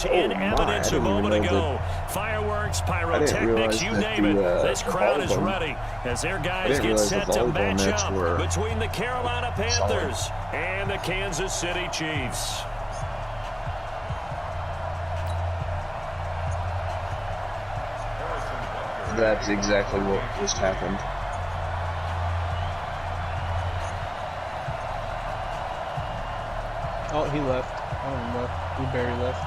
was in evidence a moment ago. Fireworks, pyrotechnics, you name it. This crowd is ready as their guys get set to match up between the Carolina Panthers and the Kansas City Chiefs. That's exactly what just happened. Oh, he left. Oh, he left. He barely left.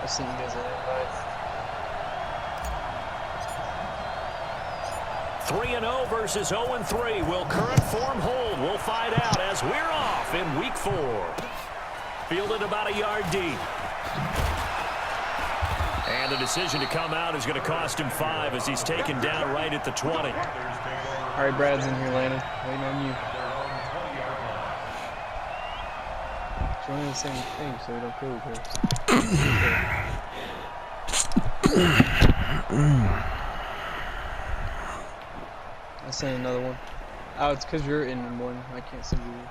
I sent you guys an invite. 3-0 versus 0-3. Will current form hold? We'll find out as we're off in week 4. Fielded about a yard deep. And the decision to come out is going to cost him 5 as he's taken down right at the 20. All right, Brad's in here, Landon. Waiting on you. Joining the same thing so we don't kill each other. I sent another one. Oh, it's because you're in one. I can't send you one.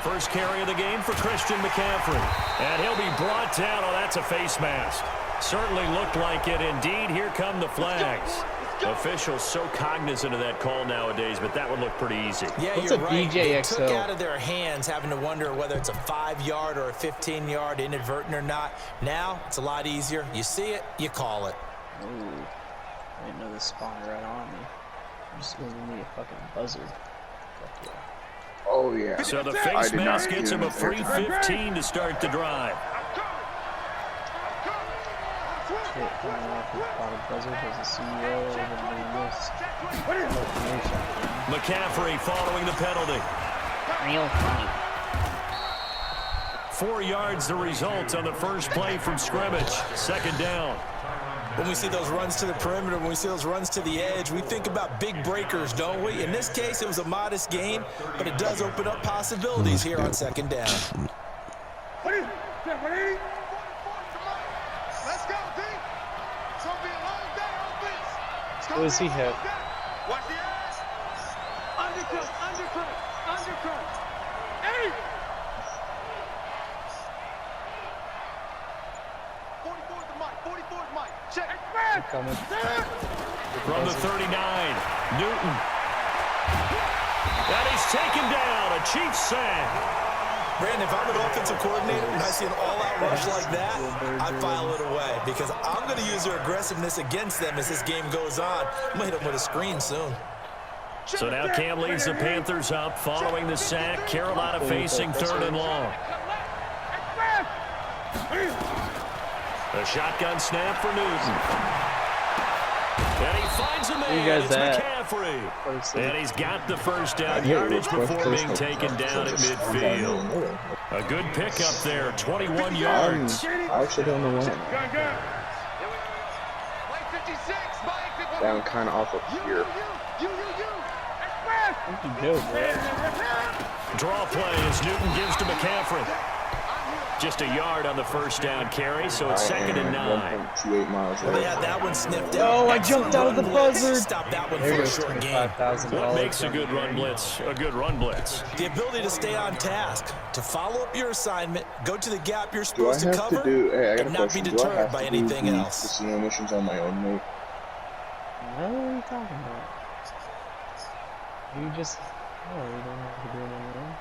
First carry of the game for Christian McCaffrey. And he'll be brought down. Oh, that's a face mask. Certainly looked like it. Indeed, here come the flags. Officials so cognizant of that call nowadays, but that would look pretty easy. Yeah, you're right. They took out of their hands, having to wonder whether it's a 5-yard or a 15-yard, inadvertent or not. Now, it's a lot easier. You see it, you call it. Ooh, I didn't know this spawned right on me. I'm just going to need a fucking buzzard. Fuck yeah. Oh, yeah. So the face mask gets him a free 15 to start the drive. McCaffrey following the penalty. 4 yards the result on the first play from scrimmage. Second down. When we see those runs to the perimeter, when we see those runs to the edge, we think about big breakers, don't we? In this case, it was a modest gain, but it does open up possibilities here on second down. What does he have? Undercut. Hey! 44's Mike. Check. From the 39, Newton. And he's taken down. A Chiefs sack. Brandon, if I'm an offensive coordinator and I see an all-out rush like that, I file it away because I'm going to use their aggressiveness against them as this game goes on. I'm going to hit them with a screen soon. So now Cam leads the Panthers up following the sack. Carolina facing 3rd and long. A shotgun snap for Newton. And he finds a man. It's McCaffrey. And he's got the first down yardage before being taken down at midfield. A good pickup there, 21 yards. I actually don't know when. Down kind of off of here. Draw play as Newton gives to McCaffrey. Just a yard on the first down carry, so it's 2nd and 9. 1.28 miles. Well, they had that one sniffed out. Oh, I jumped out of the buzzer. Stop that one for a short game. What makes a good run blitz a good run blitz? The ability to stay on task, to follow up your assignment, go to the gap you're supposed to cover, and not be deterred by anything else. Casino missions on my own, mate. What are you talking about? You just... Oh, you don't have to do it on your own.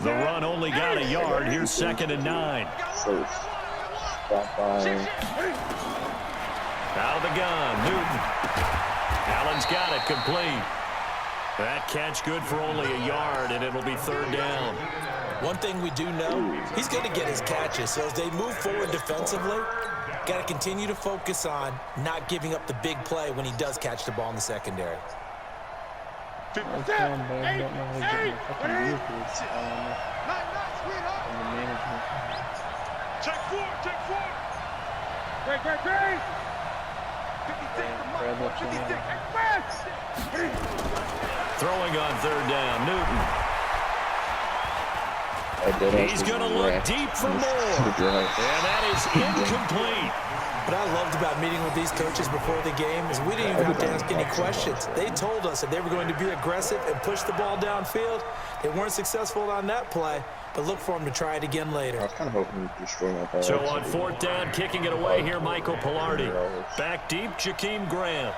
The run only got a yard. Here's 2nd and 9. First. Stop by. Out of the gun, Newton. Allen's got it complete. That catch good for only a yard, and it'll be 3rd down. One thing we do know, he's going to get his catches. So as they move forward defensively, got to continue to focus on not giving up the big play when he does catch the ball in the secondary. I was feeling bad. I don't know how to get my fucking vehicles and the management. Check four. Great. Brad left your hand. Throwing on third down, Newton. He's going to look deep for more. And that is incomplete. What I loved about meeting with these coaches before the game is we didn't even have to ask any questions. They told us that they were going to be aggressive and push the ball downfield. They weren't successful on that play, but look for them to try it again later. I was kind of hoping to destroy my power. So on fourth down, kicking it away here, Michael Pilardi. Back deep, Jakeem Graham.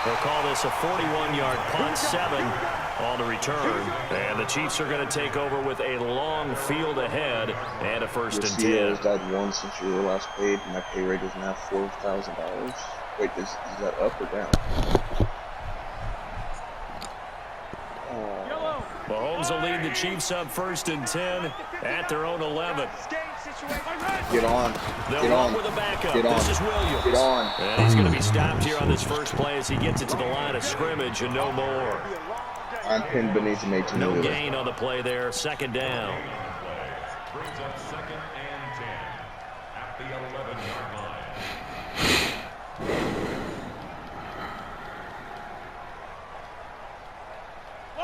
They'll call this a 41-yard punt, 7 on the return. And the Chiefs are going to take over with a long field ahead and a first and 10. Your CEO's died once since you were last paid. My pay rate is now $4,000. Wait, is that up or down? Mahomes will lead the Chiefs up first and 10 at their own 11. Get on. They'll run with a backup. This is Williams. Get on. And he's going to be stopped here on this first play as he gets it to the line of scrimmage and no more. I'm pinned beneath an 18. No gain on the play there. Second down. Brings up second and 10 at the 11-yard line.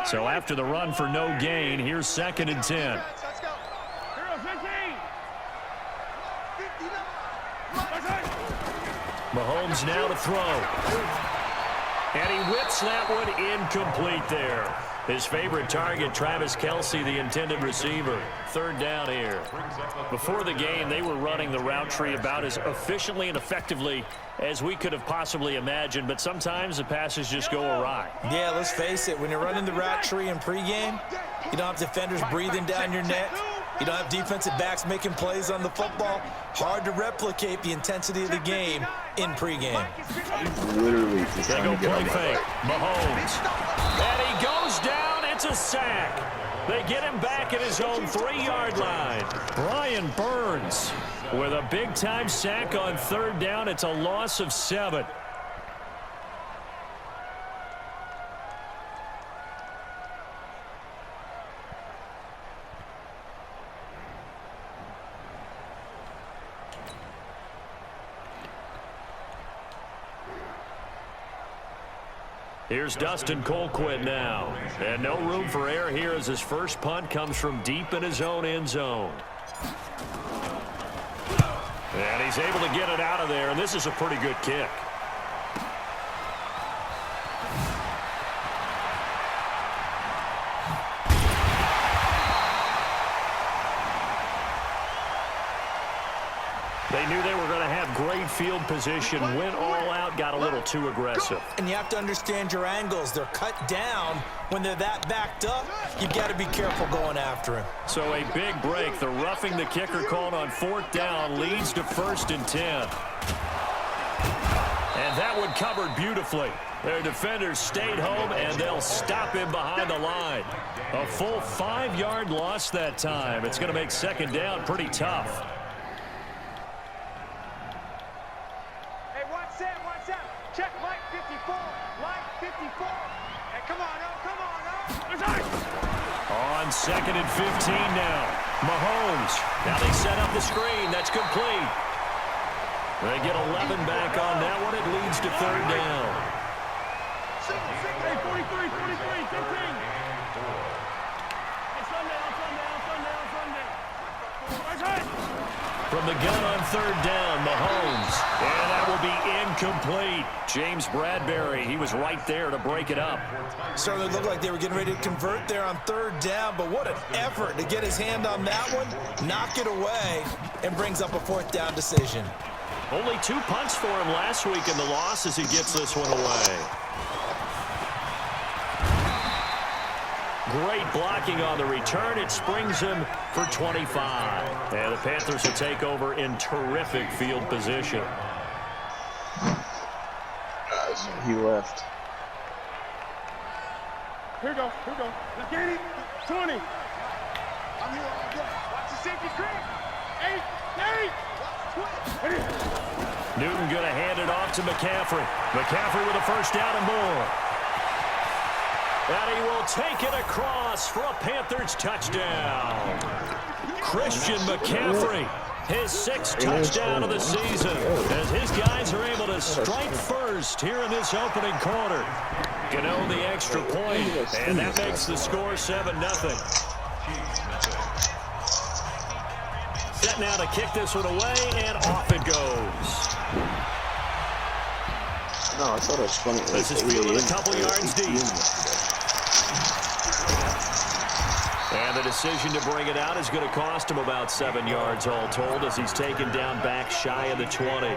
So after the run for no gain, here's second and 10. Mahomes now to throw. And he whips that one incomplete there. His favorite target, Travis Kelce, the intended receiver. Third down here. Before the game, they were running the route tree about as efficiently and effectively as we could have possibly imagined, but sometimes the passes just go awry. Yeah, let's face it. When you're running the route tree in pregame, you don't have defenders breathing down your neck. You don't have defensive backs making plays on the football. Hard to replicate the intensity of the game in pregame. Literally just They go trying to get play on fake. Mahomes. And he goes down. It's a sack. They get him back at his own 3-yard line. Brian Burns with a big-time sack on third down. It's a loss of 7. Here's Dustin Colquitt now. And no room for error here as his first punt comes from deep in his own end zone. And he's able to get it out of there, and this is a pretty good kick. They knew they were going to have great field position, went all out, got a little too aggressive. And you have to understand your angles. They're cut down. When they're that backed up, you've got to be careful going after him. So a big break. The roughing the kicker called on fourth down leads to first and 10. And that one covered beautifully. Their defenders stayed home, and they'll stop him behind the line. A full 5-yard loss that time. It's going to make second down pretty tough. Check Mike 54. Mike 54. Hey, come on up. On second and 15 now. Mahomes. Now they set up the screen. That's complete. They get 11 back on that one. It leads to third down. Hey, 43, 15. From the gun on third down, Mahomes. And that will be incomplete. James Bradbury, he was right there to break it up. Certainly looked like they were getting ready to convert there on third down, but what an effort to get his hand on that one, knock it away, and brings up a fourth down decision. Only 2 punts for him last week in the loss as he gets this one away. Great blocking on the return. It springs him for 25. And the Panthers will take over in terrific field position. He left. Here we go. Let's get it. 20. I'm here. Watch the safety creep. 8. Newton going to hand it off to McCaffrey. McCaffrey with a first down and more. And he will take it across for a Panthers touchdown. Christian McCaffrey, his 6th touchdown of the season, as his guys are able to strike first here in this opening quarter. Gano the extra point, and that makes the score 7-0. Set now to kick this one away, and off it goes. No, I thought it was funny. This is fielded a couple yards deep. And the decision to bring it out is going to cost him about 7 yards all told, as he's taken down back shy of the 20.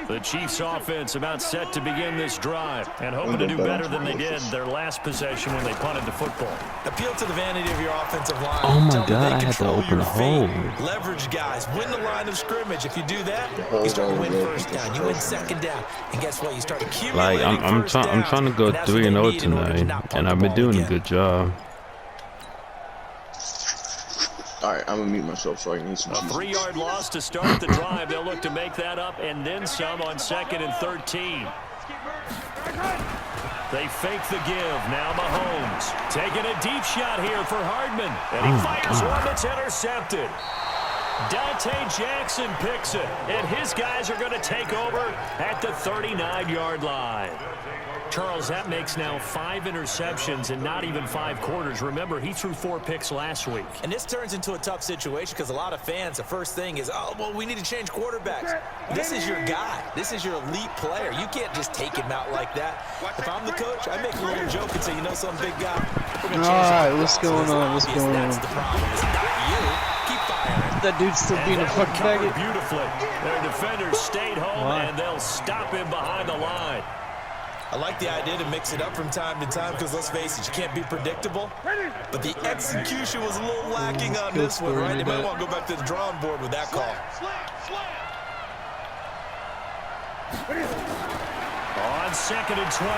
The Chiefs offense about set to begin this drive and hoping to do better than they did their last possession when they punted the football. Appeal to the vanity of your offensive line. Oh my Tell God, them I they had to control open your a hole. feet. Leverage guys. Win the line of scrimmage. If you do that, you start to win first down. You win second down. And guess what? You start accumulating I'm trying to go 3-0 tonight, and I've been doing a good job. Alright, I'm gonna mute myself so I can eat some cheese. A 3-yard loss to start the drive. They'll look to make that up and then some on 2nd and 13. They fake the give. Now Mahomes taking a deep shot here for Hardman. And he fires one that's intercepted. Dante Jackson picks it. And his guys are going to take over at the 39-yard line. Charles, that makes now 5 interceptions in not even 5 quarters. Remember, he threw 4 picks last week. And this turns into a tough situation because a lot of fans, the first thing is, oh, well, we need to change quarterbacks. This is your guy. This is your elite player. You can't just take him out like that. If I'm the coach, I make a little joke and say, you know, some big guy, we're going to change All right, what's going on? What's going on? That's the problem. It's not you. Keep firing. That dude's still being a fucking faggot. Beautifully. Their defenders stayed home, and they'll stop him behind the line. I like the idea to mix it up from time to time because, let's face it, you can't be predictable. But the execution was a little lacking on this one, right? They might want to go back to the drawing board with that call. On 2nd and 12,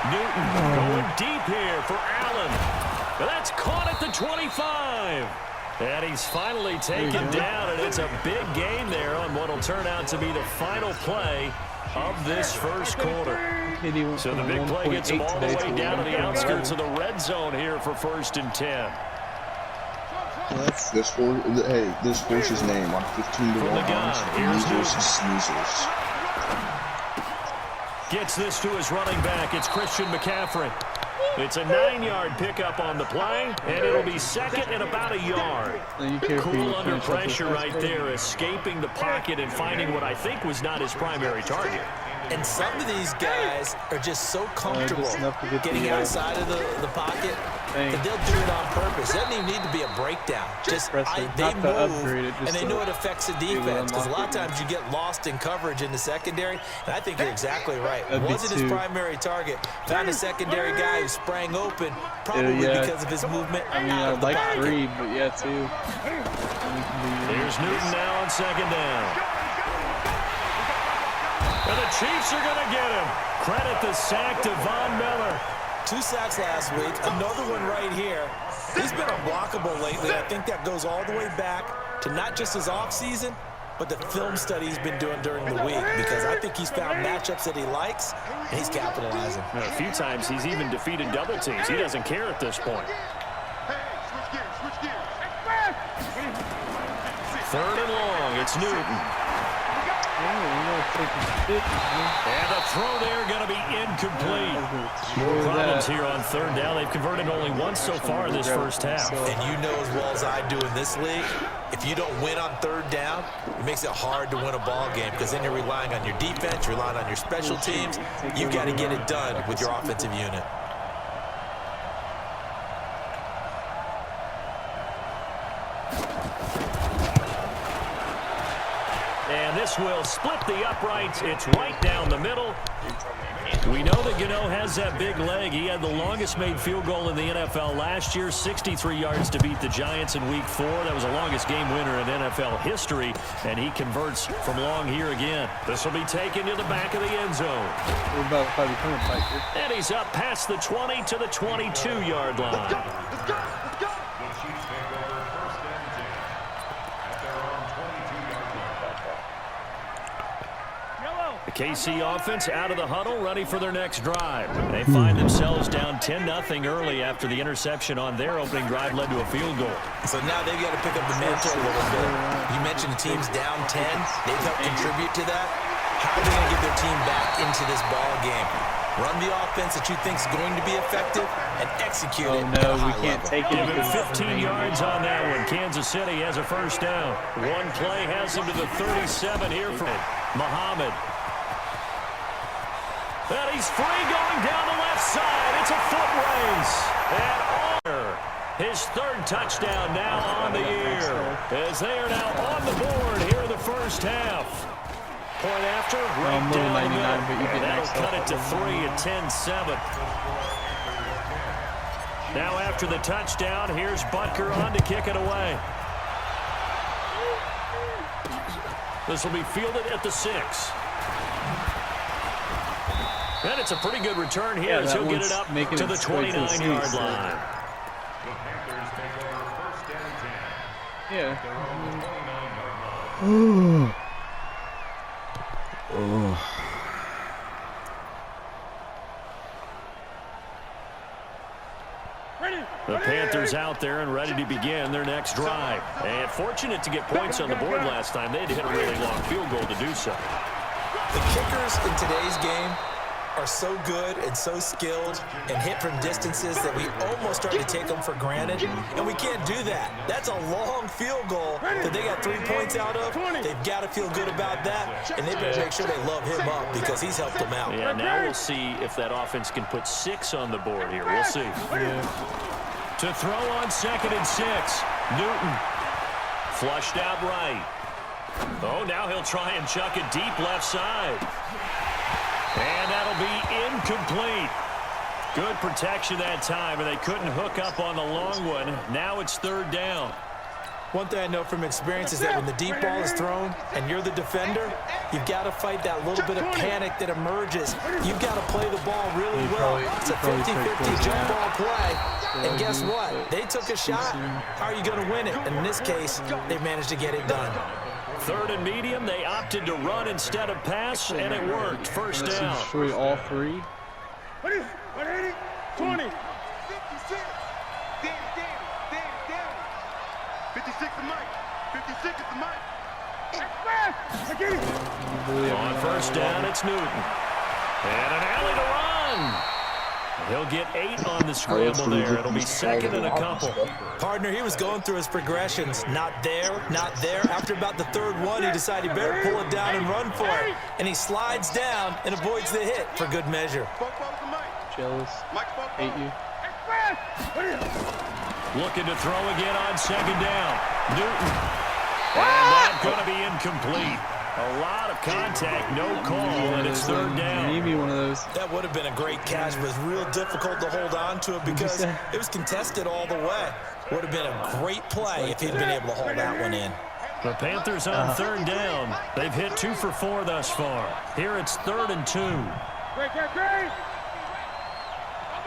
Newton going deep here for Allen. That's caught at the 25. And he's finally taken down, and it's a big gain there on what will turn out to be the final play of this first quarter. So the big play gets him all the way down to the outskirts of the red zone here for 1st and 10. This horse's name on 15-1 odds. Losers and sneezers. Gets this to his running back. It's Christian McCaffrey. It's a 9-yard pickup on the play, and it'll be 2nd and about a yard. Cool under pressure right there, escaping the pocket and finding what I think was not his primary target. And some of these guys are just so comfortable getting outside of the pocket that they'll do it on purpose. It doesn't even need to be a breakdown. Just they move, and they know it affects the defense. Because a lot of times you get lost in coverage in the secondary, and I think you're exactly right. Wasn't his primary target. Found a secondary guy who sprang open, probably because of his movement. I mean, I like 3, but yeah, 2. Here's Newton now on 2nd down. And the Chiefs are going to get him. Credit the sack to Von Miller. 2 sacks last week, another one right here. He's been unblockable lately. I think that goes all the way back to not just his offseason, but the film study he's been doing during the week, because I think he's found matchups that he likes, and he's capitalizing. A few times he's even defeated double teams. He doesn't care at this point. 3rd and long, it's Newton. And the throw there going to be incomplete. More problems here on 3rd down. They've converted only once so far in this first half. And you know as well as I do in this league, if you don't win on 3rd down, it makes it hard to win a ball game, because then you're relying on your defense, you're relying on your special teams. You've got to get it done with your offensive unit. This will split the uprights. It's right down the middle. We know that Gano has that big leg. He had the longest made field goal in the NFL last year, 63 yards to beat the Giants in Week 4. That was the longest game winner in NFL history, and he converts from long here again. This will be taken to the back of the end zone. And he's up past the 20 to the 22-yard line. Let's go. Let's go. Let's go. The KC offense out of the huddle, ready for their next drive. They find themselves down 10-0 early after the interception on their opening drive led to a field goal. So now they've got to pick up the mantle a little bit. You mentioned the team's down 10. They've helped contribute to that. How are they going to get their team back into this ball game? Run the offense that you think is going to be effective and execute it at a high level. Give him 15 yards on that one. Kansas City has a first down. One play has him to the 37 here for Muhammad. And he's free going down the left side. It's a foot race. And Honor, his third touchdown now on the year, as they are now on the board here in the first half. Point after, right down the middle. And that'll cut it to 3 at 10-7. Now after the touchdown, here's Butker on to kick it away. This will be fielded at the 6. And it's a pretty good return here as he'll get it up to the 29-yard line. Yeah. The Panthers out there and ready to begin their next drive. And fortunate to get points on the board last time. They had to hit a really long field goal to do so. The kickers in today's game are so good and so skilled and hit from distances that we almost start to take them for granted, and we can't do that. That's a long field goal that they got 3 points out of. They've got to feel good about that, and they better make sure they love him up because he's helped them out. Yeah, now we'll see if that offense can put 6 on the board here. We'll see. To throw on 2nd and 6, Newton flushed out right. Oh, now he'll try and chuck it deep left side. And that'll be incomplete. Good protection that time, and they couldn't hook up on the long one. Now it's 3rd down. One thing I know from experience is that when the deep ball is thrown and you're the defender, you've got to fight that little bit of panic that emerges. You've got to play the ball really well. It's a 50-50 jump ball play. And guess what? They took a shot. How are you going to win it? And in this case, they managed to get it done. 3rd and medium, they opted to run instead of pass, and it worked. First down. Destroy all 3. 180, 20. 56. Damn. 56 the mic. 56 is the mic. On first down, it's Newton. And an alley to run. He'll get 8 on the scramble there. It'll be 2nd and a couple. Partner, he was going through his progressions. Not there. After about the 3rd one, he decided he better pull it down and run for it. And he slides down and avoids the hit for good measure. Jealous. Hate you. Looking to throw again on 2nd down. Newton. And that's going to be incomplete. A lot of contact, no call, and it's 3rd down. Maybe one of those. That would have been a great catch, but it was real difficult to hold on to it because it was contested all the way. Would have been a great play if he'd been able to hold that one in. The Panthers on 3rd down. They've hit 2 for 4 thus far. Here it's 3rd and 2. Great.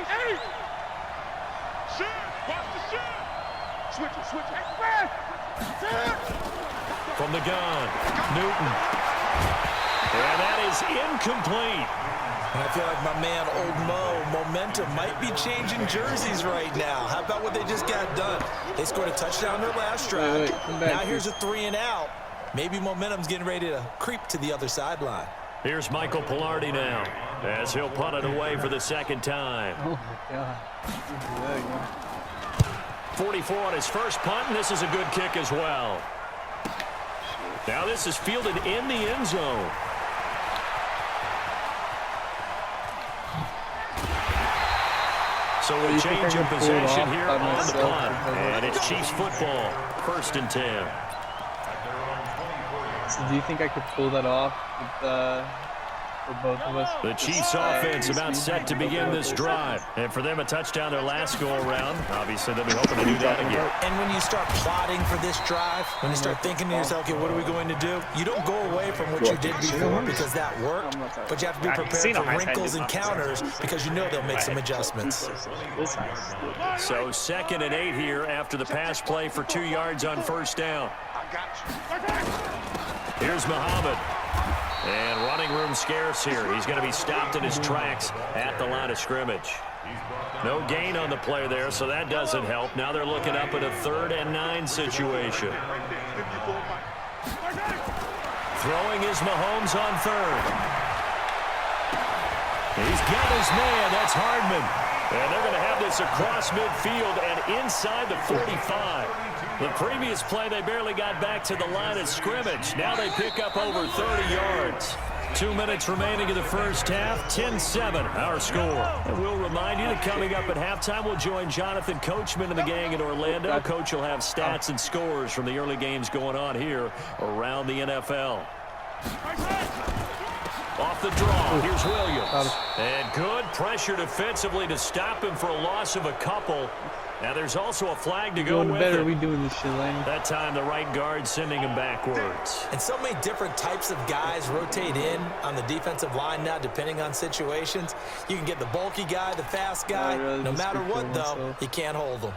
Hey! Shoot! Watch the shoot! Switch it. From the gun, Newton. And that is incomplete. And I feel like my man, Old Mo, momentum might be changing jerseys right now. How about what they just got done? They scored a touchdown their last drive. Now here's a 3 and out. Maybe momentum's getting ready to creep to the other sideline. Here's Michael Pilardi now, as he'll punt it away for the 2nd time. Oh, my God. 44 on his first punt, and this is a good kick as well. Now this is fielded in the end zone. So a change of possession here on the punt. And it's Chiefs football, 1st and 10. So do you think I could pull that off with, for both of us? The Chiefs offense about set to begin this drive. And for them, a touchdown their last go-around. Obviously, they'll be hoping to do that again. And when you start plotting for this drive, when you start thinking to yourself, okay, what are we going to do? You don't go away from what you did before because that worked, but you have to be prepared for wrinkles and counters because you know they'll make some adjustments. So 2nd and 8 here after the pass play for 2 yards on first down. Here's Muhammad. And running room scarce here. He's going to be stopped in his tracks at the line of scrimmage. No gain on the play there, so that doesn't help. Now they're looking up at a 3rd and 9 situation. Throwing is Mahomes on 3rd. He's got his man. That's Hardman. And they're going to have this across midfield and inside the 45. The previous play, they barely got back to the line of scrimmage. Now they pick up over 30 yards. 2 minutes remaining in the first half. 10-7, our score. And we'll remind you that coming up at halftime, we'll join Jonathan Coachman and the gang in Orlando. Coach will have stats and scores from the early games going on here around the NFL. Off the draw, here's Williams. And good pressure defensively to stop him for a loss of a couple. Now there's also a flag to go with it. We doing this shit, Lane. That time the right guard sending him backwards. And so many different types of guys rotate in on the defensive line now depending on situations. You can get the bulky guy, the fast guy. No matter what, though, you can't hold them.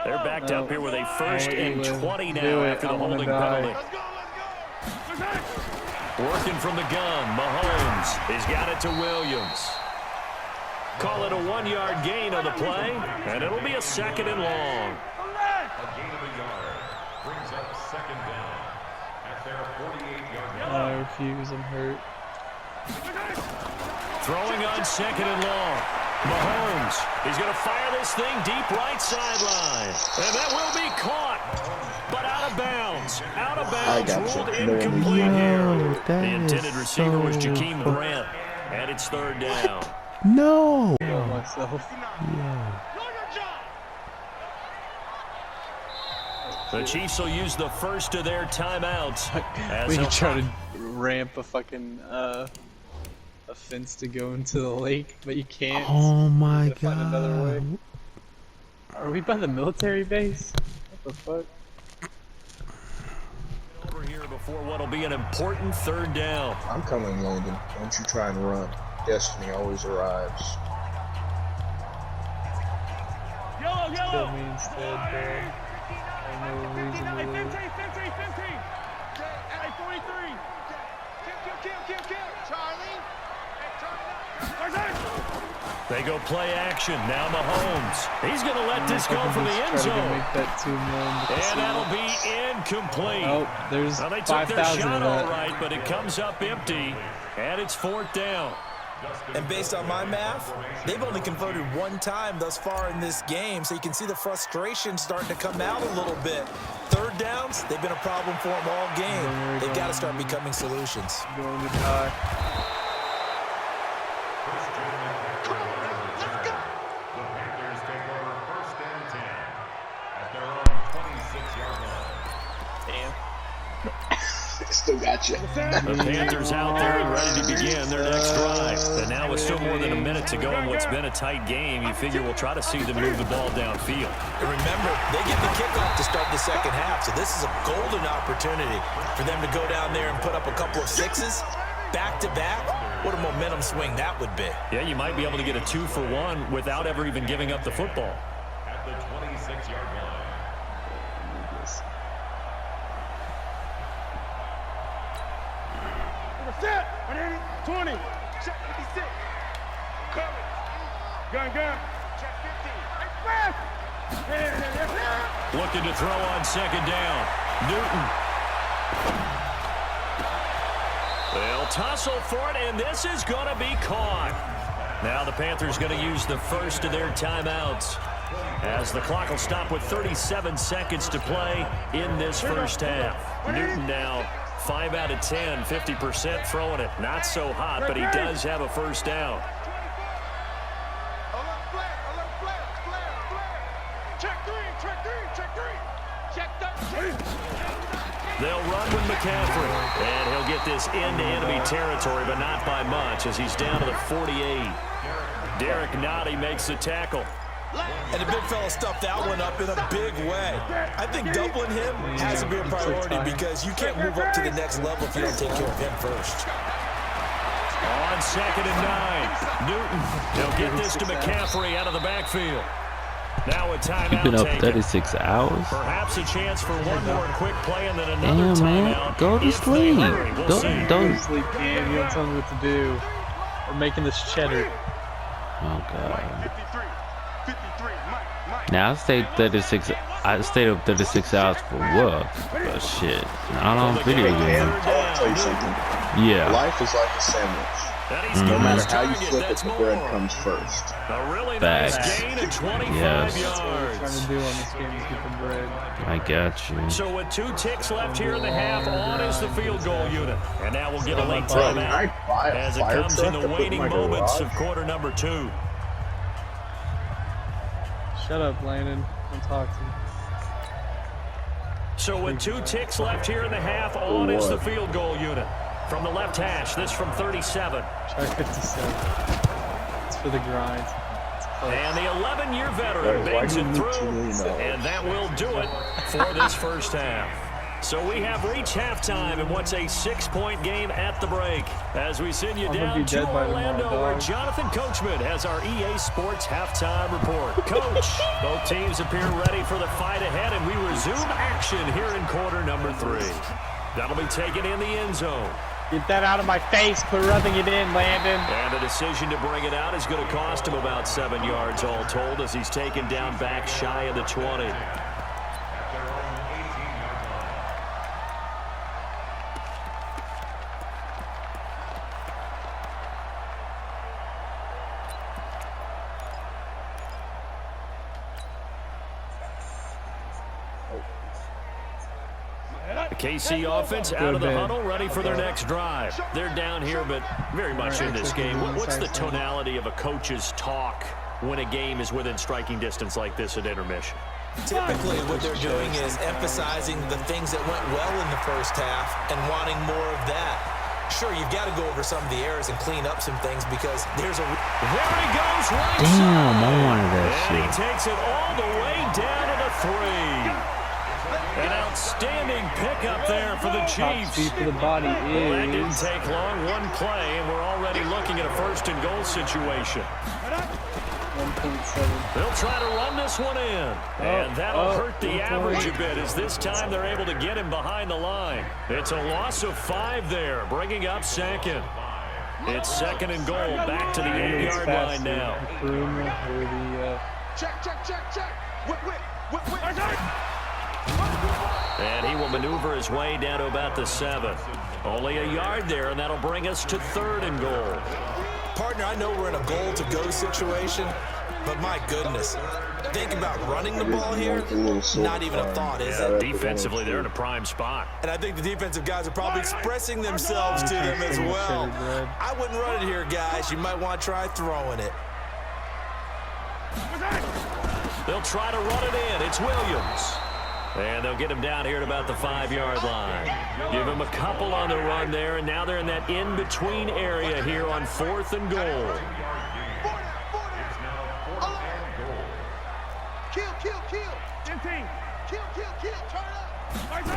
They're backed up here with a 1st and 20 now after the holding penalty. Working from the gun, Mahomes. He's got it to Williams. Call it a 1-yard gain on the play, and it'll be a 2nd and long. A gain of a yard brings up 2nd down at their 48-yard line. I refuse. I'm hurt. Throwing on 2nd and long. Mahomes. He's going to fire this thing deep right sideline. And that will be caught. But out of bounds. Out of bounds. Ruled incomplete here. The intended receiver was Jakeem Grant. And it's 3rd down. No. The Chiefs will use the first of their timeouts. We can try to ramp a fucking a fence to go into the lake, but you can't. Oh my God. Find another way. Are we by the military base? What the fuck? Over here before what'll be an important 3rd down. I'm coming, Logan. Don't you try and run. Destiny always arrives. Yellow. Kill me instead, bro. I know a reason to live. 15. Hey, 43. Kill. Charlie. They go play action. Now Mahomes. He's going to let this go from the end zone. Make that 2 million. And that'll be incomplete. Oh, there's well, they took their 5,000 shot of that. all right, but it comes up empty. And it's 4th down. And based on my math, they've only converted 1 time thus far in this game, so you can see the frustration starting to come out a little bit. 3rd downs, they've been a problem for them all game. They've got to start becoming solutions. Going to die. The Panthers take over 1st and 10 at their own 26-yard line. Damn. Still got you. The Panthers out there and ready to begin their next drive. And now with still more than a minute to go in what's been a tight game, you figure we'll try to see them move the ball downfield. And remember, they get the kickoff to start the 2nd half, so this is a golden opportunity for them to go down there and put up a couple of 6s back-to-back. What a momentum swing that would be. Yeah, you might be able to get a 2-for-1 without ever even giving up the football. At the 26-yard line. Set. 20. Check 56. Cover. Gun. Check 50. Looking to throw on 2nd down. Newton. They'll tussle for it, and this is going to be caught. Now the Panthers going to use the first of their timeouts as the clock will stop with 37 seconds to play in this first half. Newton now 5 out of 10, 50% throwing it. Not so hot, but he does have a first down. Check 3. Check 3. They'll run with McCaffrey. And he'll get this into enemy territory, but not by much as he's down to the 48. Derek Nottie makes the tackle. And the big fella stuffed that one up in a big way. I think doubling him has to be a priority because you can't move up to the next level if you don't take care of him first. On 2nd and 9, Newton. He'll get this to McCaffrey out of the backfield. Now a timeout Keeping up taken. 36 hours. Perhaps a chance for one more quick play and then another Damn, man. timeout. Go to sleep. We'll see. Don't sleep, Cam. You don't tell me what to do. We're making this cheddar. Oh god. Now I stayed 36. I stayed up 36 hours for work. But shit, not on video games. I'll tell you something. Yeah. Life is like a sandwich. No matter how you flip it, the bread comes first. A really nice Facts. gain of 25 Yes. yards. Trying to do on this game is get the bread. I got you. So with 2 ticks left here in the half, on is the field goal unit. And now we'll get a late Bro, timeout I'd buy a as it fire comes truck in to the put in waning my moments garage. of quarter number 2. Shut up, Landon. Don't talk to me. So with 2 ticks left here in the half, on is the field goal unit. From the left hash, this from 37. Try 57. It's for the grind. And the 11-year veteran bangs it through, and that will do it for this first half. So we have reached halftime in what's a 6-point game at the break. As we send you down to Orlando, where Jonathan Coachman has our EA Sports halftime report. Coach, both teams appear ready for the fight ahead, and we resume action here in quarter number 3. That'll be taken in the end zone. Get that out of my face. Quit rubbing it in, Landon. And the decision to bring it out is going to cost him about 7 yards all told as he's taken down back shy of the 20. The KC offense out of the huddle, ready for their next drive. They're down here, but very much in this game. What's the tonality of a coach's talk when a game is within striking distance like this at intermission? Typically, what they're doing is emphasizing the things that went well in the first half and wanting more of that. Sure, you've got to go over some of the errors and clean up some things because there's a... There he goes, right Damn, side. I wanted that And he shit. takes it all the way down to the 3. An outstanding pickup there for the Top Chiefs. speed for the body Well, that didn't is... take long. One play, and we're already looking at a 1st and goal situation. 1.7. They'll try to run this one in, and that'll hurt the average a bit as this time they're able to get him behind the line. It's a loss of 5 there, bringing up 2nd. It's 2nd and goal, back to the 8-yard line now. Check. Whip. And he will maneuver his way down to about the 7. Only a yard there, and that'll bring us to 3rd and goal. Partner, I know we're in a goal-to-go situation, but my goodness. Think about running the ball here, not even a thought, is it? Defensively, they're in a prime spot. And I think the defensive guys are probably expressing themselves to them as well. I wouldn't run it here, guys. You might want to try throwing it. They'll try to run it in. It's Williams. And they'll get him down here at about the 5-yard line. Give him a couple on the run there, and now they're in that in-between area here on 4th and goal. Kill. 10. Kill. Turn up.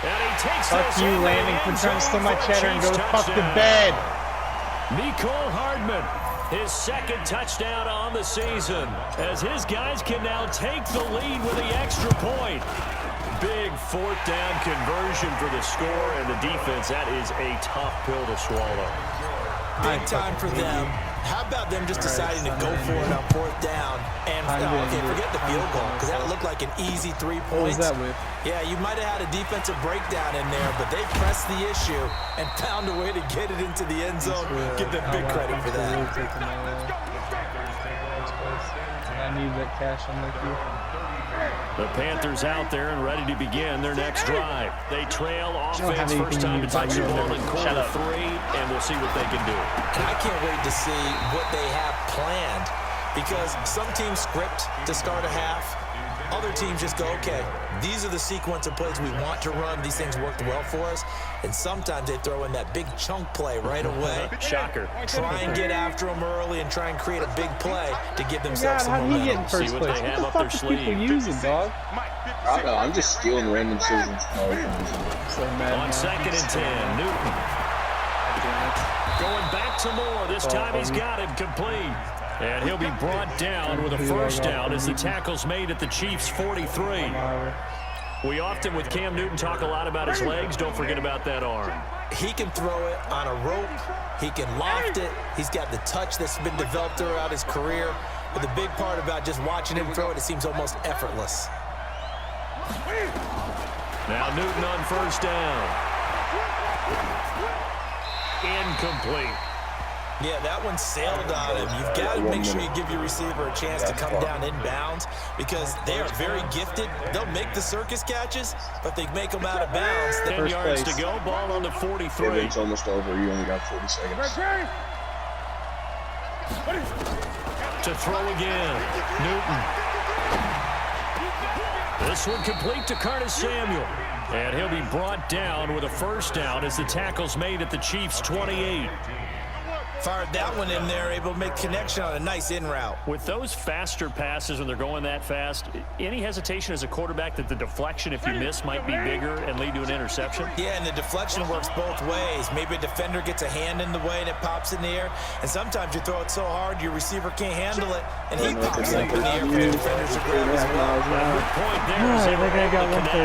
And he takes Fuck this you, into the Landon. end Quit trying to zone steal my for a cheddar and go Chiefs to fuck to touchdown. bed. Nicole Hardman, his 2nd touchdown on the season, as his guys can now take the lead with the extra point. Big 4th down conversion for the score, and the defense, that is a tough pill to swallow. Big time for them. How about them just deciding to go for it on 4th down? And, forget the field goal, because that looked like an easy 3 points. What was that with? Yeah, you might have had a defensive breakdown in there, but they pressed the issue and found a way to get it into the end zone. Give them big credit for that. I need that cash on my queue. The Panthers out there and ready to begin their next drive. They trail offense, first time to touch the ball in quarter 3, and we'll see what they can do. And I can't wait to see what they have planned, because some teams script to start a half, Other teams just go, okay, these are the sequence of plays we want to run. These things worked well for us. And sometimes they throw in that big chunk play right away. Shocker. Try and get after them early and try and create a big play to give themselves some how do you get in momentum. first place? What the fuck are people using, dog? I don't know, I'm just stealing random citizens' cars. On 2nd and 10, Newton. Going back to Moore. This time he's got him complete. And he'll be brought down with a first down as the tackle's made at the Chiefs' 43. We often, with Cam Newton, talk a lot about his legs. Don't forget about that arm. He can throw it on a rope. He can loft it. He's got the touch that's been developed throughout his career. But the big part about just watching him throw it, it seems almost effortless. Now Newton on first down. Incomplete. Yeah, that one sailed on him. You've got to make sure you give your receiver a chance to come down inbounds because they are very gifted. They'll make the circus catches, but they make them out of bounds. 10 yards to go, ball on the 43. It's almost over. You only got 40 seconds. To throw again, Newton. This one complete to Curtis Samuel. And he'll be brought down with a first down as the tackle's made at the Chiefs' 28. Fired that one in there, able to make connection on a nice in route. With those faster passes when they're going that fast, any hesitation as a quarterback that the deflection, if you miss, might be bigger and lead to an interception? Yeah, and the deflection works both ways. Maybe a defender gets a hand in the way and it pops in the air. And sometimes you throw it so hard your receiver can't handle it, and he pops up in the air for the defenders to grab as well. Good point there. I think I got one for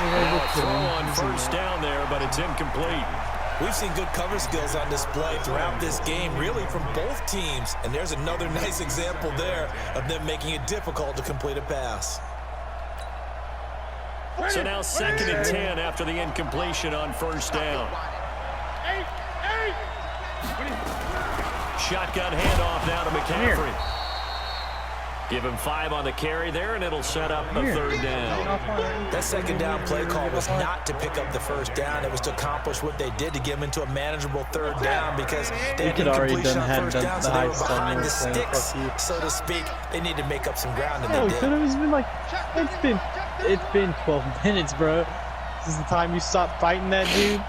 Now a throw on first down there, but it's incomplete. We've seen good cover skills on display throughout this game, really from both teams. And there's another nice example there of them making it difficult to complete a pass. So now 2nd and 10 after the incompletion on first down. Shotgun handoff now to McCaffrey. Give him 5 on the carry there, and it'll set up a third down. That second down play call was not to pick up the first down. It was to accomplish what they did to get him into a manageable third down because they had incompletion on first down, so they were behind the sticks, so to speak. They need to make up some ground, and they did. It's been like, it's been 12 minutes, bro. This is the time you stop fighting that dude.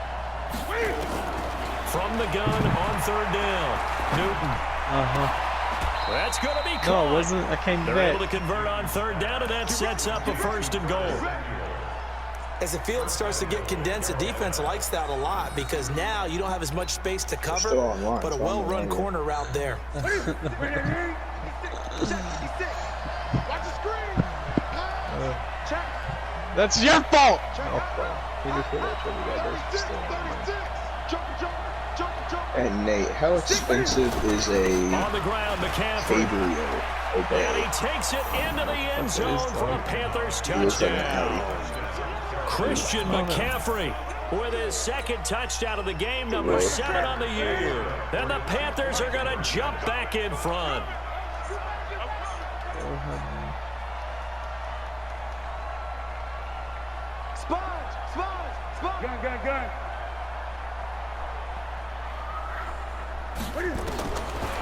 From the gun on third down, Newton. That's going to be caught. No, it wasn't. I came back. They're able to convert on third down, and that sets up a first and goal. As the field starts to get condensed, the defense likes that a lot because now you don't have as much space to cover, but a well-run corner route there. That's your fault. And Nate, how expensive is a on the ground, McCaffrey. Cabrio? And he takes it into the end zone for a Panthers touchdown. Christian McCaffrey with his second touchdown of the game, number 7 on the year. And the Panthers are going to jump back in front. Gun.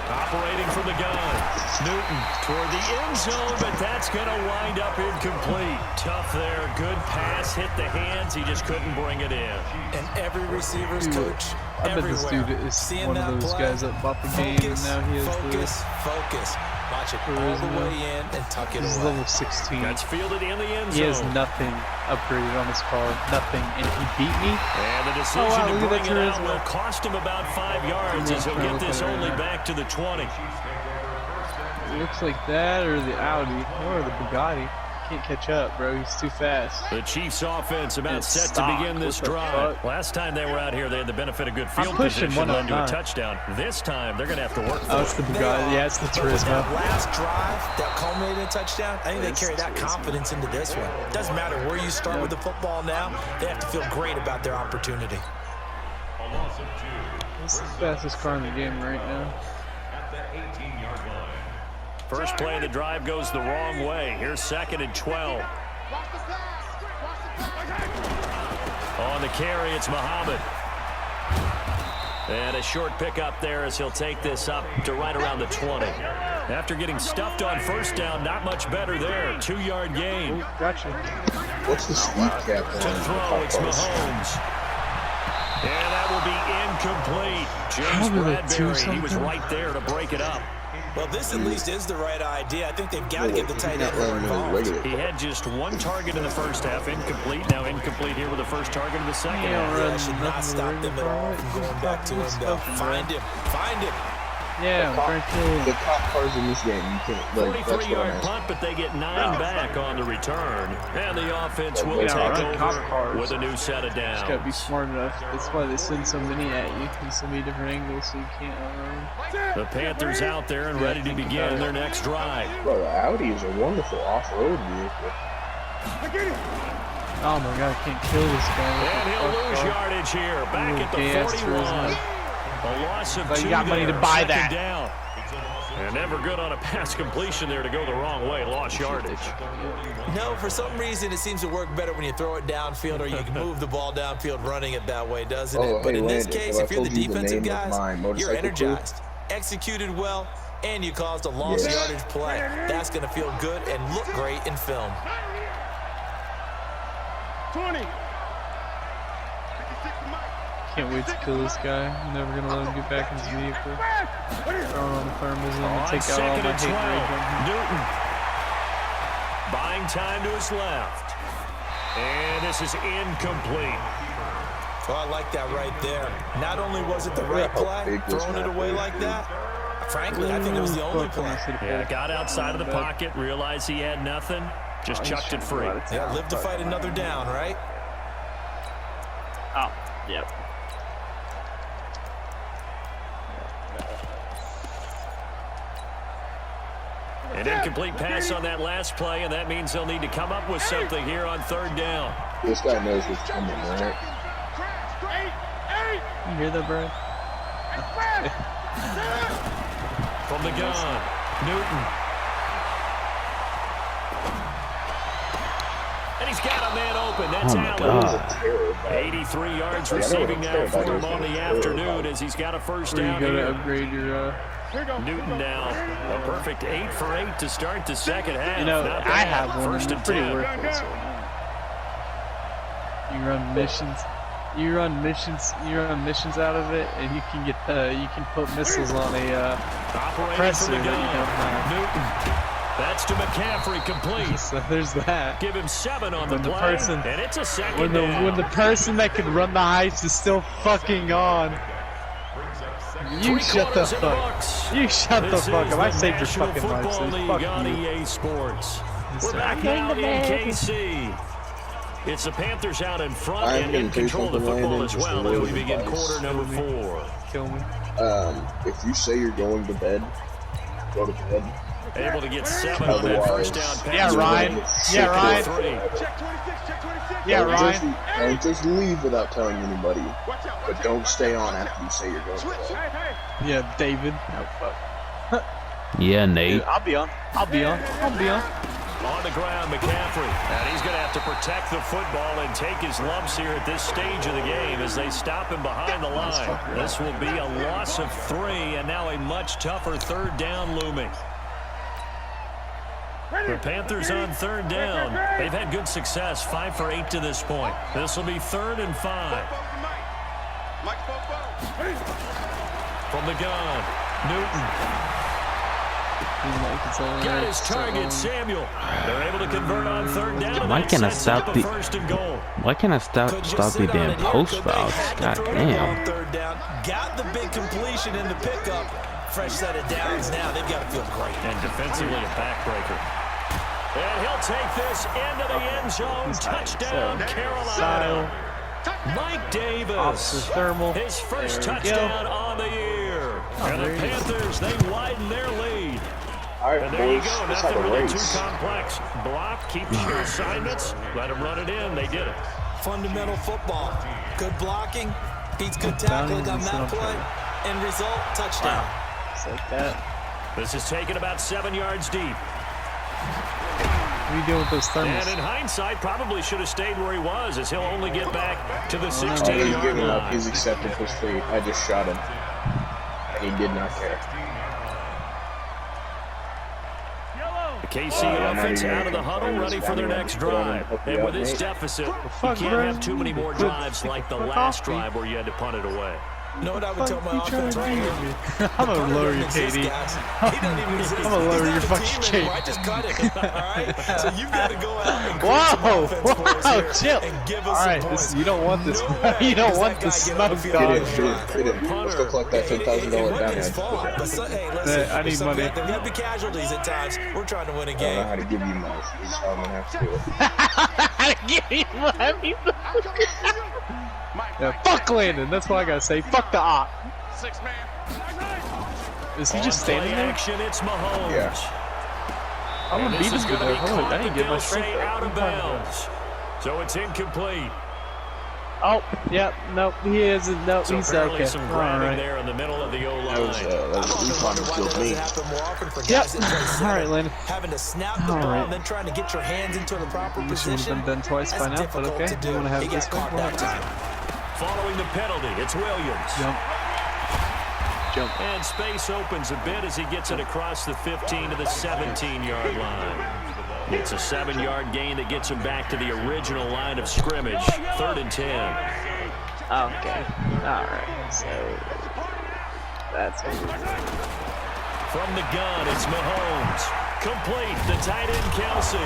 Operating from the gun, Newton toward the end zone, but that's going to wind up incomplete. Tough there, good pass, hit the hands, he just couldn't bring it in. And every receiver's coach, I bet this everywhere, dude is seeing one of that those play, guys that bought the game and now he has focus. Watch it all the way in and tuck it This is away. level 16. That's fielded in the end zone. He has nothing upgraded on his car, nothing, and he beat me. And the decision wow, to look bring at it that out will cost him about 5 yards as he'll get this only back to the 20. It looks like that or the Audi or the Bugatti. Can't catch up, bro. He's too fast. The Chiefs offense about It's set stock. to begin this What the drive. fuck? Led to a touchdown. They had the benefit of good field pushing position led to a 109. touchdown. This time, they're going to have to work for Oh, it's the Bugatti. Yeah, it's the But with that Turismo. last drive that culminated in a touchdown, I think they carry that confidence into this one. It doesn't matter where you start with the football now, they have to feel great about their opportunity. It's the fastest car in the game right now. First play of the drive goes the wrong way. Here's 2nd and 12. On the carry, it's Muhammad. And a short pickup there as he'll take this up to right around the 20. After getting stuffed on first down, not much better there. 2-yard gain. Gotcha. What's the speed cap on To throw, it's Mahomes. And that will be incomplete. James Bradbury, he was right there to break it up. Well, this at least is the right idea. I think they've got to get the tight end more involved. He had just one target in the first half, incomplete. Now incomplete here with the first target in the second half. That should not stop them at all from going back to him, though. Find him. Find him. Yeah, the cop cars in this game, you can't, like, 43-yard punt, but they get 9 back on the return. And the offense will take over with a new set of downs. Just gotta be smart enough. That's why they send so many at you in so many different angles, so you can't outrun. The Panthers out there and ready to begin their next drive. Bro, the Audi is a wonderful off-road vehicle. Oh my god, I can't kill this guy. And he'll lose yardage here. Back at the 41. A loss of 2 you got money to buy that. Down. And never good on a pass completion there to go the wrong way. Lost yardage. No, for some reason it seems to work better when you throw it downfield or you can move the ball downfield running it that way, doesn't it? But in this case, if you're the defensive guys, you're energized, executed well, and you caused a lost yardage play. That's going to feel good and look great in film. 20. Can't wait to kill this guy. I'm never gonna let him get back in his vehicle. Throwing on the thermalism and take out all my hate rage on him. Newton buying time to his left. And this is incomplete. Oh, I like that right there. Not only was it the right play, throwing it away like that, frankly, I think it was the only play. Yeah, got outside of the pocket, realized he had nothing, just chucked it free. Yeah, live to fight another down, right? Oh, yep. An incomplete pass on that last play, and that means they'll need to come up with something here on third down. This guy knows what's coming, right? You hear that, Brad? From the gun, Newton. And he's got a man open. That's Allen. 83 yards receiving now for him on the afternoon as he's got a first down You here. gotta upgrade your, Newton now, a perfect 8 for 8 to start the second half. You know, Not I bad. have one. First They're and pretty 10. worthless right now. You run missions. You run missions out of it, and you can get you can put missiles on a presser that you don't have. Newton. That's to McCaffrey, complete. So there's that. Give him 7 on the play, and it's a second down. When the person that can run the heights is still fucking on. You shut the fuck. You shut the fuck up. I saved your fucking life, so fuck on you. EA Sports. We're back now in KC. It's the Panthers out in front and in control of the football as well as we begin quarter number 4. Kill me. If you say you're going to bed, go to bed. Able to get 7 on that first down pass. Yeah, Ryan. Yeah, Ryan. Yeah, Ryan. Don't just leave without telling anybody. But don't stay on after you say you're going to bed. Yeah, David. Oh, fuck. Yeah, Nate. Dude, I'll be on. I'll be on. I'll be on. On the ground, McCaffrey. And he's going to have to protect the football and take his lumps here at this stage of the game as they stop him behind the line. This will be a loss of 3 and now a much tougher third down looming. The Panthers on third down. They've had good success, 5 for 8 to this point. This will be 3rd and 5. From the gun, Newton. Got his target, Samuel. They're able to convert on third down. Why can't I stop the? First and goal. Why can't I stop the damn post routes? God damn. Got the big completion in the pickup. Fresh set of downs now. They've got to feel great. And defensively a backbreaker. And he'll take this into the end zone. Touchdown, Carolina. Mike Davis. His first touchdown on the year. And the Panthers, they widen their lead. And there you go. Nothing really too complex. Block, keep your assignments. Let them run it in. They did it. Fundamental football. Good blocking. Beats good tackling on that play. End result, touchdown. Just like that. This is taken about 7 yards deep. What are you doing with those thermos? And in hindsight, probably should have stayed where he was, as he'll only get back to the He's 16-yard giving up. line. His acceptance was free. I just shot him. And he did not care. The KC offense out of the huddle, ready for their next drive. And with this deficit, you can't have too many more drives like the last drive where you had to punt it away. You know what I would tell my offense right here? I'm gonna lower your KD. I'm gonna lower your fucking KD. I just cut it. All right. So you've got to go out and Whoa, chill. And give us all right, some points. you don't want this. You don't want the smoke, dog. Hit it. Let's go collect that $10,000 down. I need money. There got to be casualties at times. We're trying to win a I don't game. know how to give you money. This is how I'm gonna have to do it. How to give you money? Yeah, fuck Landon. That's what I gotta say. Fuck the op. Is he just standing there? Action, it's Mahomes. Yeah. I'm gonna beat him Gonna there. be Hold on, I caught, didn't get my they'll strength say out up. of bounds. So it's incomplete. Oh, yeah, no, he isn't. No, So he's apparently okay. some All grabbing right. there in the middle of the O-line. That was recon killed me. Yep. All right, Landon. Having to snap the All ball right. and then trying to get your hands into the proper This would have position. been done twice by That's now, but difficult okay. to do. You want to have He this got one? caught that time. Following the penalty, it's Williams. Jump. Jump. And space opens a bit as he gets it across the 15 to the 17-yard line. It's a 7-yard gain that gets him back to the original line of scrimmage. 3rd and 10. Okay. All right. So that's From the gun, it's Mahomes. Complete, the tight end Kelsey.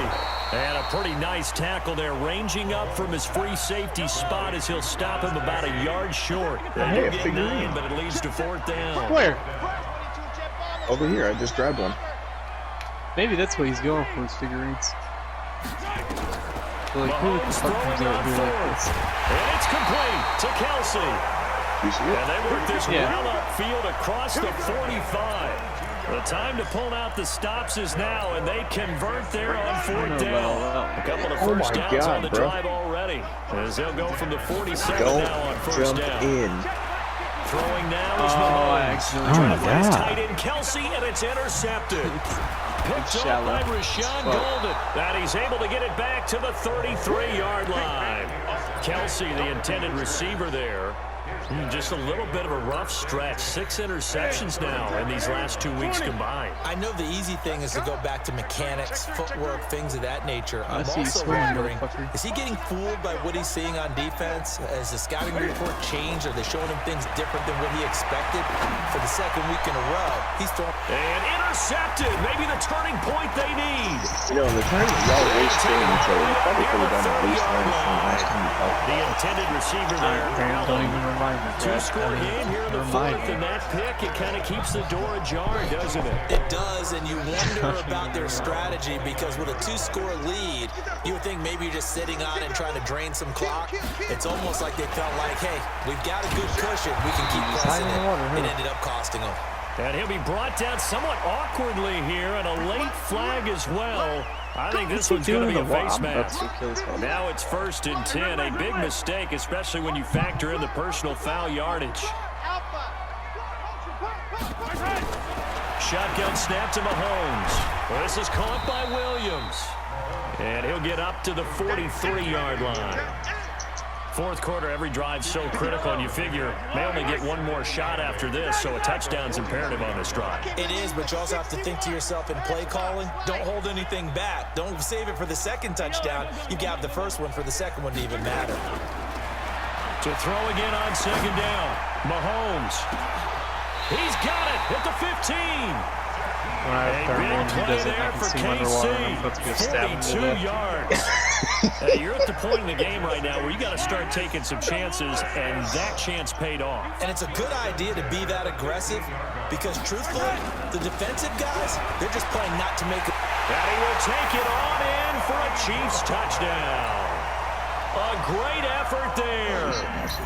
And a pretty nice tackle there, ranging up from his free safety spot as he'll stop him about a yard short. They do get 9, but it leads to 4th down. where? Over here, I just grabbed one. Maybe that's what he's going for, his figurines. Like, who the Mahomes fuck throwing comes out on here like 4th. this? And it's complete to Kelsey. You see it? And they work this Yeah. well upfield across the 45. The time to pull out the stops is now, and they convert there on 4th down. A couple of first downs on the drive already, as they'll go from the 47 now on 1st down. In. Throwing now is Mahomes. Oh my God. Tight end Kelsey, and it's intercepted. Picked up by Rashawn Golden. And he's able to get it back to the 33-yard line. Kelsey, the intended receiver there. Just a little bit of a rough stretch. 6 interceptions now in these last 2 weeks combined. I know the easy thing is to go back to mechanics, footwork, things of that nature. I'm see you also swimming, wondering, motherfucker. is he getting fooled by what he's seeing on defense? Has the scouting report changed? Are they showing him things different than what he expected? For the 2nd week in a row, he's throwing... And intercepted. Maybe the turning point they need. You know, in the time that y'all wasting each other, you probably could have done at least one from last time you talked. The intended receiver there. Don't even remind me. Two-score game here in the 4th, and that pick, it kind of keeps the door ajar, doesn't it? It does, and you wonder about their strategy because with a 2-score lead, you would think maybe you're just sitting on and trying to drain some clock. It's almost like they felt like, hey, we've got a good cushion. We can keep pressing it. It ended up costing them. And he'll be brought down somewhat awkwardly here, and a late flag as well. I think this one's going to be a face mask. Now it's 1st and 10. A big mistake, especially when you factor in the personal foul yardage. Shotgun snap to Mahomes. This is caught by Williams. And he'll get up to the 43-yard line. 4th quarter, every drive so critical, and you figure they only get one more shot after this, so a touchdown's imperative on this drive. It is, but you also have to think to yourself in play calling, don't hold anything back. Don't save it for the 2nd touchdown. You got the 1st one for the 2nd one to even matter. To throw again on 2nd down. Mahomes. He's got it at the 15. When I have thermal and he does it, I can see him underwater and I'm about to go stab him to 42 death. yards. You're at the point in the game right now where you got to start taking some chances, and that chance paid off. And it's a good idea to be that aggressive because, truthfully, the defensive guys, they're just playing not to make it. And he will take it on in for a Chiefs touchdown. A great effort there.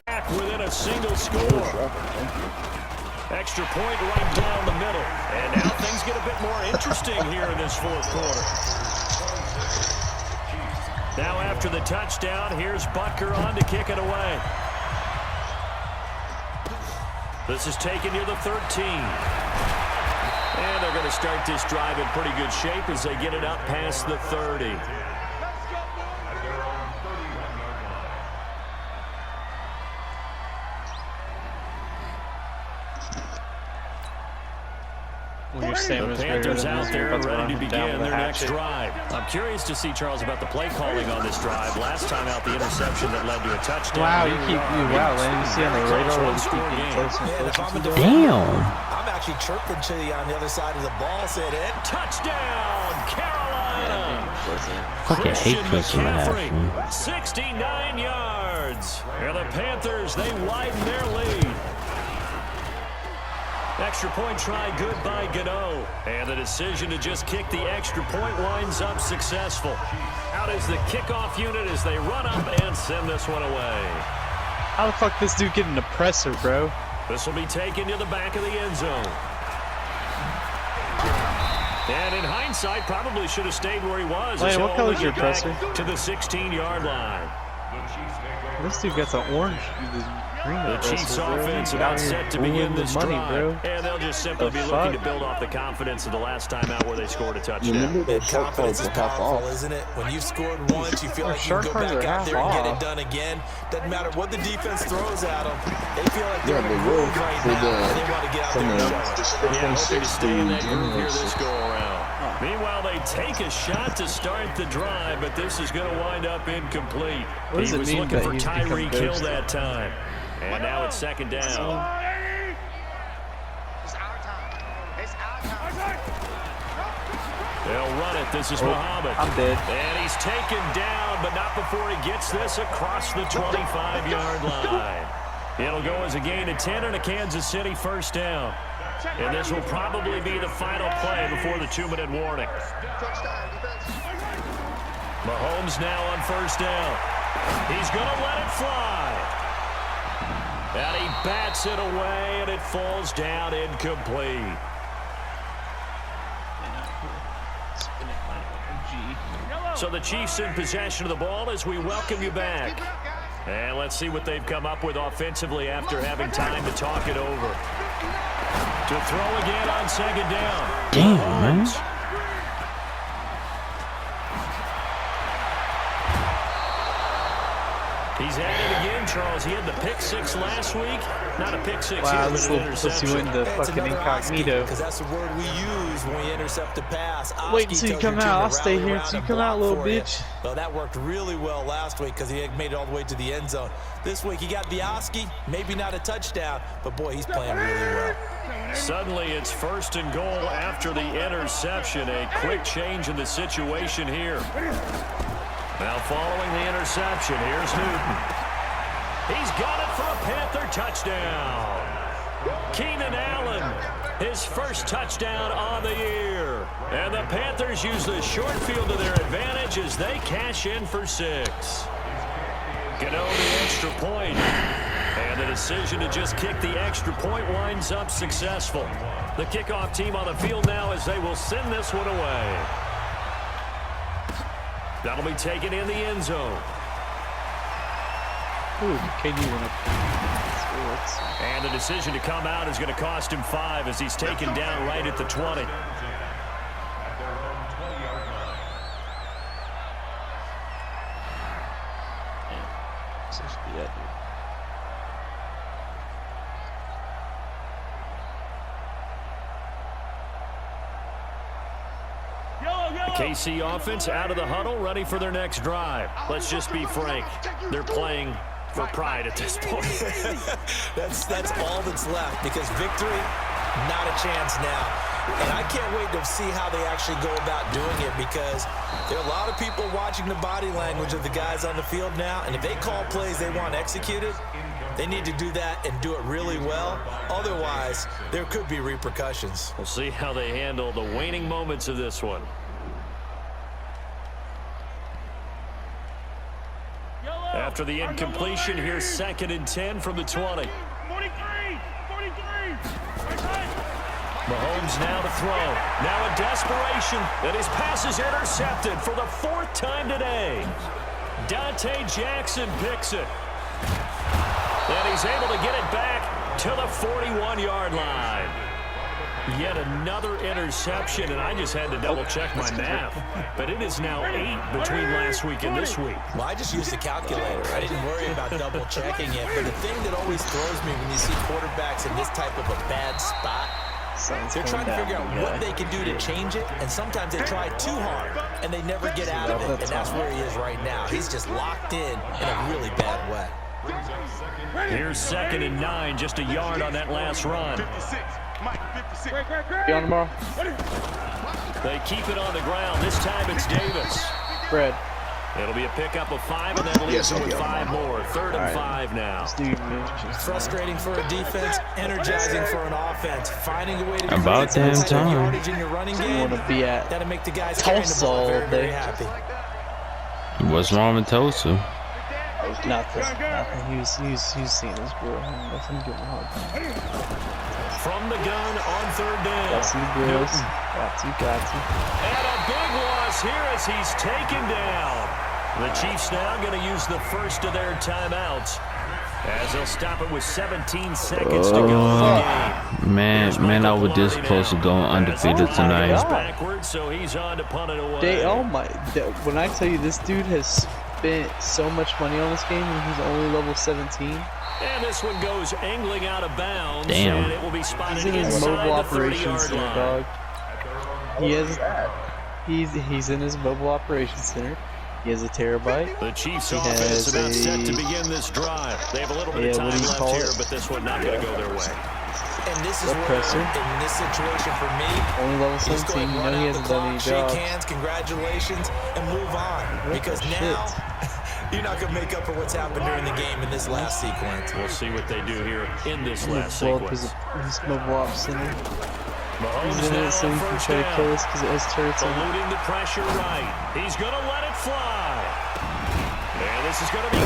Back within a single score. Extra point right down the middle. And now things get a bit more interesting here in this 4th quarter. Now after the touchdown, here's Butker on to kick it away. This is taken near the 13. And they're going to start this drive in pretty good shape as they get it up past the 30. The Panthers out there and ready to begin their next drive. I'm curious to see, Charles, about the play calling on this drive. Last time out, the interception that led to a touchdown. Wow, you see on the radar. Damn. I'm actually chirping to you on the other side of the ball, said it. Touchdown, Carolina. Fucking hate Christian McCaffrey, McCaffrey. 69 yards. And the Panthers, they widen their lead. Extra point try good by Gano. And the decision to just kick the extra point winds up successful. Out is the kickoff unit as they run up and send this one away. How the fuck this dude get an oppressor, bro? This will be taken to the back of the end zone. And in hindsight, probably should have stayed where he was. Wait, what color is your oppressor? To the 16-yard line. This dude got some orange. The Chiefs offense about set to begin this drive. And they'll just simply be looking to build off the confidence of the last time out where they scored a touchdown. Confidence is powerful, isn't it? When you've scored once, you feel like you can go back out there and get it done again. Doesn't matter what the defense throws at them. They feel like they're in a groove right now, and they want to get out there and show it. Yeah, hoping to stay in that groove here this go-around. Meanwhile, they take a shot to start the drive, but this is going to wind up incomplete. He was looking for Tyreek Hill that time. And now it's second down. It's our time. It's our time. They'll run it. This is Muhammad. I'm dead. And he's taken down, but not before he gets this across the 25-yard line. It'll go as a gain of 10 and a Kansas City first down. And this will probably be the final play before the 2-minute warning. Mahomes now on first down. He's going to let it fly. And he bats it away, and it falls down incomplete. So the Chiefs in possession of the ball as we welcome you back. And let's see what they've come up with offensively after having time to talk it over. To throw again on second down. Damn, man. He's at it again, Charles. He had the pick six last week. Not a pick six wow, here, this but an will put you interception. into fucking incognito. Because that's the word we use when we intercept a pass. Wait until you come out. I'll stay here until you come out, little bitch. Well, that worked really well last week because he had made it all the way to the end zone. This week he got the Oski, maybe not a touchdown, but boy, he's playing really well. Suddenly it's first and goal after the interception. A quick change in the situation here. Now following the interception, here's Newton. He's got it for a Panther touchdown. Keenan Allen, his first touchdown on the year. And the Panthers use the short field to their advantage as they cash in for 6. Gano the extra point. And the decision to just kick the extra point winds up successful. The kickoff team on the field now as they will send this one away. That'll be taken in the end zone. Ooh, KD went up. And the decision to come out is going to cost him 5 as he's taken down right at the 20. KC offense out of the huddle, ready for their next drive. Let's just be frank. They're playing for pride at this point. that's all that's left because victory, not a chance now. And I can't wait to see how they actually go about doing it because there are a lot of people watching the body language of the guys on the field now. And if they call plays they want executed, they need to do that and do it really well. Otherwise, there could be repercussions. We'll see how they handle the waning moments of this one. After the incompletion, here's 2nd and 10 from the 20. 43. Mahomes now to throw. Now in desperation, and his pass is intercepted for the 4th time today. Dante Jackson picks it. And he's able to get it back to the 41-yard line. Yet another interception, and I just had to double-check my math. But it is now 8 between last week and this week. Well, I just used the calculator. I didn't worry about double-checking it. But the thing that always throws me when you see quarterbacks in this type of a bad spot, they're trying to figure out what they can do to change it, and sometimes they try too hard, and they never get out of it, and that's where he is right now. He's just locked in a really bad way. Here's 2nd and 9, just a yard on that last run. Be on tomorrow. They keep it on the ground. This time it's Davis. Fred. It'll be a pickup of 5, and that leaves them with 5 more. 3rd and 5 now. Frustrating for a defense, energizing for an offense. Finding a way to about damn time. Yardage in your running game. Want to be at That'll make the guys carrying the ball very, very happy. What's wrong with Tosu? Nothing. He was seeing his girl. That's him giving a hard time. From the gun on 3rd down. Got some girls. Got to. And a big loss here as he's taken down. The Chiefs now going to use the first of their timeouts as they'll stop it with 17 seconds to go in the game. Man, I was this close to going undefeated tonight. Backwards, so he's on to punt it away. When I tell you this dude has spent so much money on this game and he's only level 17. And this one goes angling out of bounds. Damn. And it will be spotted He's in his inside mobile the operations 30-yard center, line. dog. He's in his mobile operations center. He has a terabyte. The Chiefs offense about set to begin this drive. They have a little bit of time left here, but this one not going to go their way. And this is where, in this situation for me, only level 17. You know he hasn't done any jobs. Shake hands, congratulations, and move on. Because now, you're not going to make up for what's happened during the game in this last sequence. We'll see what they do here in this last sequence. His mobile ops center. Mahomes He's in now it so he on can first try to down. kill us because it has turrets on it. Eluding the pressure right. He's going to let it fly. And this is going to be